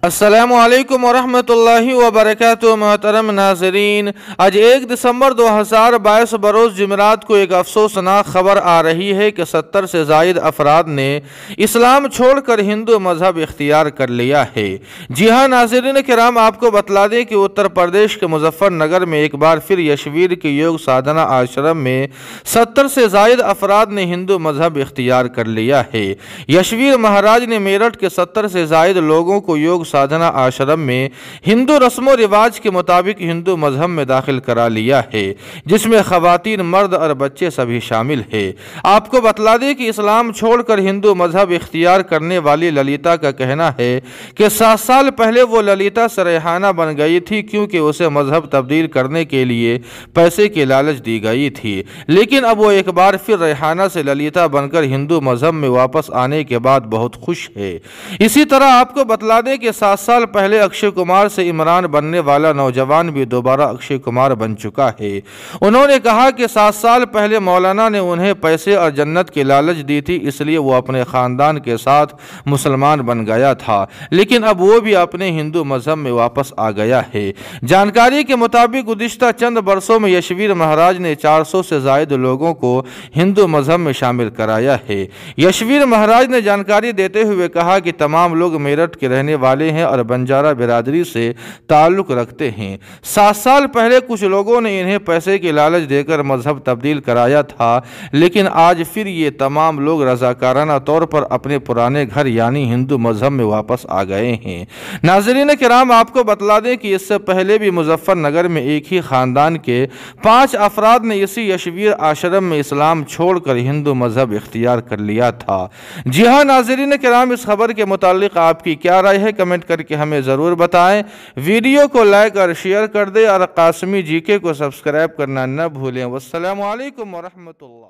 السلام علیکم ورحمۃ اللہ وبرکاتہ۔ محترم ناظرین، آج 1 دسمبر 2022 بروز جمعرات کو ایک افسوسناک خبر آ رہی ہے کہ 70 سے زائد افراد نے اسلام چھوڑ کر ہندو مذہب اختیار کر لیا ہے۔ جی ہاں ناظرین کرام، آپ کو بتلا دیں کہ اتر پردیش کے مظفر نگر میں ایک بار پھر یشویر کے یوگ سادھنا آشرم میں 70 سے زائد افراد نے ہندو مذہب اختیار کر لیا ہے۔ یشویر مہاراج نے میرٹھ کے 70 سے زائد لوگوں کو یوگ سادھنا آشرم میں ہندو رسم و رواج کے مطابق ہندو مذہب میں داخل کرا لیا ہے، جس میں خواتین، مرد اور بچے سبھی شامل ہیں۔ آپ کو بتلا دیں کہ اسلام چھوڑ کر ہندو مذہب اختیار کرنے والی للیتا کا کہنا ہے کہ 7 سال پہلے وہ للیتا سے ریحانہ بن گئی تھی، کیونکہ اسے مذہب تبدیل کرنے کے لیے پیسے کی لالچ دی گئی تھی، لیکن اب وہ ایک بار پھر ریحانہ سے للیتا بن کر ہندو مذہب میں واپس آنے کے بعد بہت خوش ہے۔ اسی طرح آپ کو بتلا دیں کہ 7 سال پہلے اکشے کمار سے عمران بننے والا نوجوان بھی دوبارہ اکشے کمار بن چکا ہے۔ انہوں نے کہا کہ 7 سال پہلے مولانا نے انہیں پیسے اور جنت کی لالچ دی تھی، اس لیے وہ اپنے خاندان کے ساتھ مسلمان بن گیا تھا، لیکن اب وہ بھی اپنے ہندو مذہب میں واپس آ گیا ہے۔ جانکاری کے مطابق گزشتہ چند برسوں میں یشویر مہاراج نے 400 سے زائد لوگوں کو ہندو مذہب میں شامل کرایا ہے۔ یشویر مہاراج نے جانکاری دیتے ہوئے کہا کہ تمام لوگ میرٹھ کے رہنے والے ہیں اور بنجارہ برادری سے تعلق رکھتے ہیں۔ 7 سال پہلے کچھ لوگوں نے انہیں پیسے کی لالچ دے کر مذہب تبدیل کرایا تھا، لیکن آج پھر یہ تمام لوگ رضاکارانہ طور پر اپنے پرانے گھر یعنی ہندو مذہب میں واپس آ گئے ہیں۔ ناظرین کرام، آپ کو بتلا دیں کہ اس سے پہلے بھی مظفر نگر میں ایک ہی خاندان کے 5 افراد نے اسی یشویر آشرم میں اسلام چھوڑ کر ہندو مذہب اختیار کر لیا تھا۔ جی ہاں ناظرین کرام، اس خبر کے متعلق آپ کی کیا رائے ہے؟ کمنٹ کر کے ہمیں ضرور بتائیں۔ ویڈیو کو لائک اور شیئر کر دیں اور قاسمی جی کے کو سبسکرائب کرنا نہ بھولیں۔ والسلام علیکم ورحمۃ اللہ۔